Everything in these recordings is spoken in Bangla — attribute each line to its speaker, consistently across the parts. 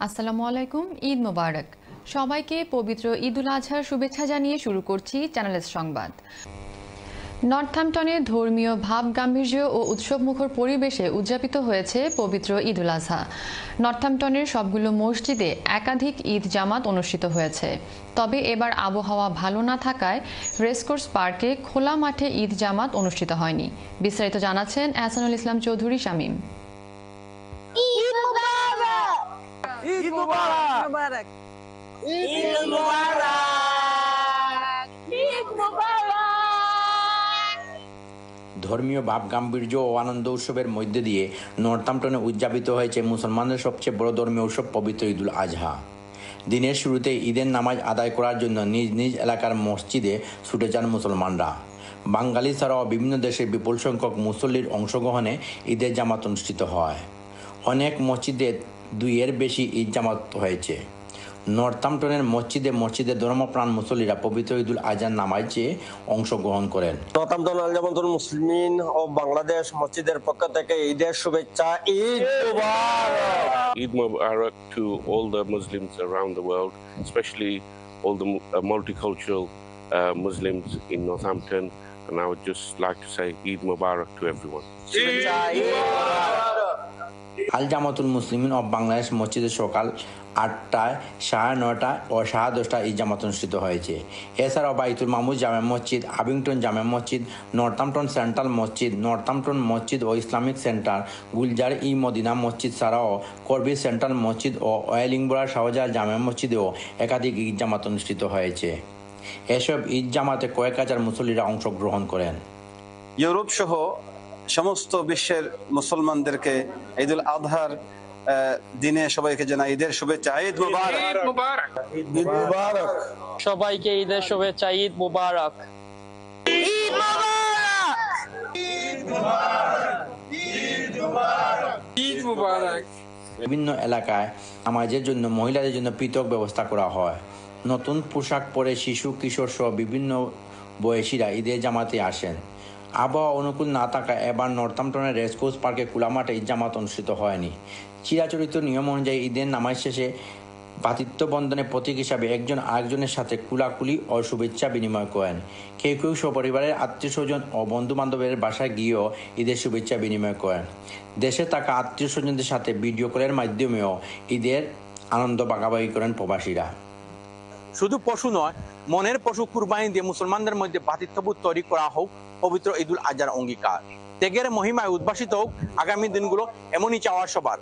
Speaker 1: আসসালামু আলাইকুম, ঈদ মোবারক। সবাইকে পবিত্র ঈদুল আজহার শুভেচ্ছা জানিয়ে শুরু করছি চ্যানেলের সংবাদ। নর্থহ্যাম্পটনে ধর্মীয় ভাব গাম্ভীর্য ও উৎসবমুখর পরিবেশে উদযাপিত হয়েছে পবিত্র ঈদুল আজহা। নর্থহ্যাম্পটনের সবগুলো মসজিদে একাধিক ঈদ জামাত অনুষ্ঠিত হয়েছে। তবে এবার আবহাওয়া ভালো না থাকায় রেসকোর্স পার্কে খোলা মাঠে ঈদ জামাত অনুষ্ঠিত হয়নি। বিস্তারিত জানাচ্ছেন এহসানুল ইসলাম চৌধুরী শামীম।
Speaker 2: ঈদ মুবারক। ঈদ মুবারক। ঈদ মুবারক।
Speaker 3: ধর্মীয় ভাব গাম্ভীর্য ও আনন্দ উৎসবের মধ্যে দিয়ে নর্থহ্যাম্পটনে উদযাপিত হয়েছে মুসলমানদের সবচেয়ে বড় ধর্মীয় উৎসব পবিত্র ঈদুল আজহা। দিনের শুরুতে ঈদের নামাজ আদায় করার জন্য নিজ নিজ এলাকার মসজিদে ছুটে যান মুসলমানরা। বাঙালি ছাড়াও বিভিন্ন দেশের বিপুল সংখ্যক মুসল্লির অংশগ্রহণে ঈদের জামাত অনুষ্ঠিত হয়। অনেক মসজিদে 2-এর বেশি ঈদ জামাত হয়েছে। নর্থহ্যাম্পটনের মসজিদে ধর্মপ্রাণ মুসল্লিরা পবিত্র ঈদুল আজহার নামাজে অংশগ্রহণ করেন।
Speaker 4: নর্থহ্যাম্পটন আল জামাতুল মুসলিমিন ও বাংলাদেশ মসজিদের পক্ষ থেকে ঈদের শুভেচ্ছা। ঈদ মুবারক।
Speaker 5: Eid Mubarak to all the Muslims around the world, especially all the multicultural Muslims in Northampton. And I would just like to say Eid Mubarak to everyone.
Speaker 3: Al Jamatul Muslimin of Bangladesh মসজিদে সকাল 8টায়, 9:30 ও 10:30 ঈদ জামাত অনুষ্ঠিত হয়েছে। এছাড়াও বাইতুল মামুদ জামে মসজিদ, আবিংটন জামে মসজিদ, নর্থহ্যাম্পটন সেন্ট্রাল মসজিদ, নর্থহ্যাম্পটন মসজিদ ও ইসলামিক সেন্টার, গুলজার ই মদিনা মসজিদ ছাড়াও করবি সেন্ট্রাল মসজিদ ও ওয়েলিংবরা শাহজালাল জামে মসজিদেও একাধিক ঈদ জামাত অনুষ্ঠিত হয়েছে। এসব ঈদ জামাতে কয়েক হাজার মুসল্লিরা অংশগ্রহণ করেন।
Speaker 6: ইউরোপ সহ সমস্ত বিশ্বের মুসলমানদেরকে ঈদুল আজহার দিনে সবাইকে জানাই ঈদের শুভেচ্ছা। ঈদ মুবারক।
Speaker 4: ঈদ মুবারক।
Speaker 7: সবাইকে ঈদের শুভেচ্ছা। ঈদ মুবারক।
Speaker 2: ঈদ মুবারক। ঈদ মুবারক। ঈদ মুবারক। ঈদ মুবারক।
Speaker 3: বিভিন্ন এলাকায় নামাজের জন্য মহিলাদের জন্য পৃথক ব্যবস্থা করা হয়। নতুন পোশাক পরে শিশু কিশোর সহ বিভিন্ন বয়সীরা ঈদের জামাতে আসেন। আবহাওয়া অনুকূল না থাকায় এবার নর্থহ্যাম্পটনের রেসকোর্স পার্কে খোলা মাঠে ঈদ জামাত অনুষ্ঠিত হয়নি। চিরাচরিত নিয়ম অনুযায়ী ঈদের নামাজ শেষে ভ্রাতৃত্ব বন্ধনের প্রতীক হিসাবে একজন আরেকজনের সাথে কুলাকুলি ও শুভেচ্ছা বিনিময় করেন। কেউ কেউ সপরিবারের আত্মীয় স্বজন ও বন্ধু বান্ধবের বাসায় গিয়েও ঈদের শুভেচ্ছা বিনিময় করেন। দেশে থাকা আত্মীয় স্বজনদের সাথে ভিডিও কলের মাধ্যমেও ঈদের আনন্দ ভাগাভাগি করেন প্রবাসীরা।
Speaker 8: শুধু পশু নয়, মনের পশু কুরবানি দিয়ে মুসলমানদের মধ্যে ভ্রাতৃত্ববোধ তৈরি করা হোক পবিত্র ঈদুল আজহার অঙ্গীকার। ত্যাগের মহিমায় উদ্ভাসিত হোক আগামী দিনগুলো, এমনই চাওয়ার সবার।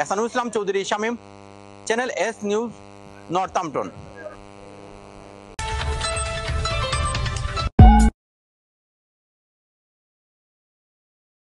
Speaker 8: Ehsanul Islam Chowdhury Shamim, channel S news, Northampton.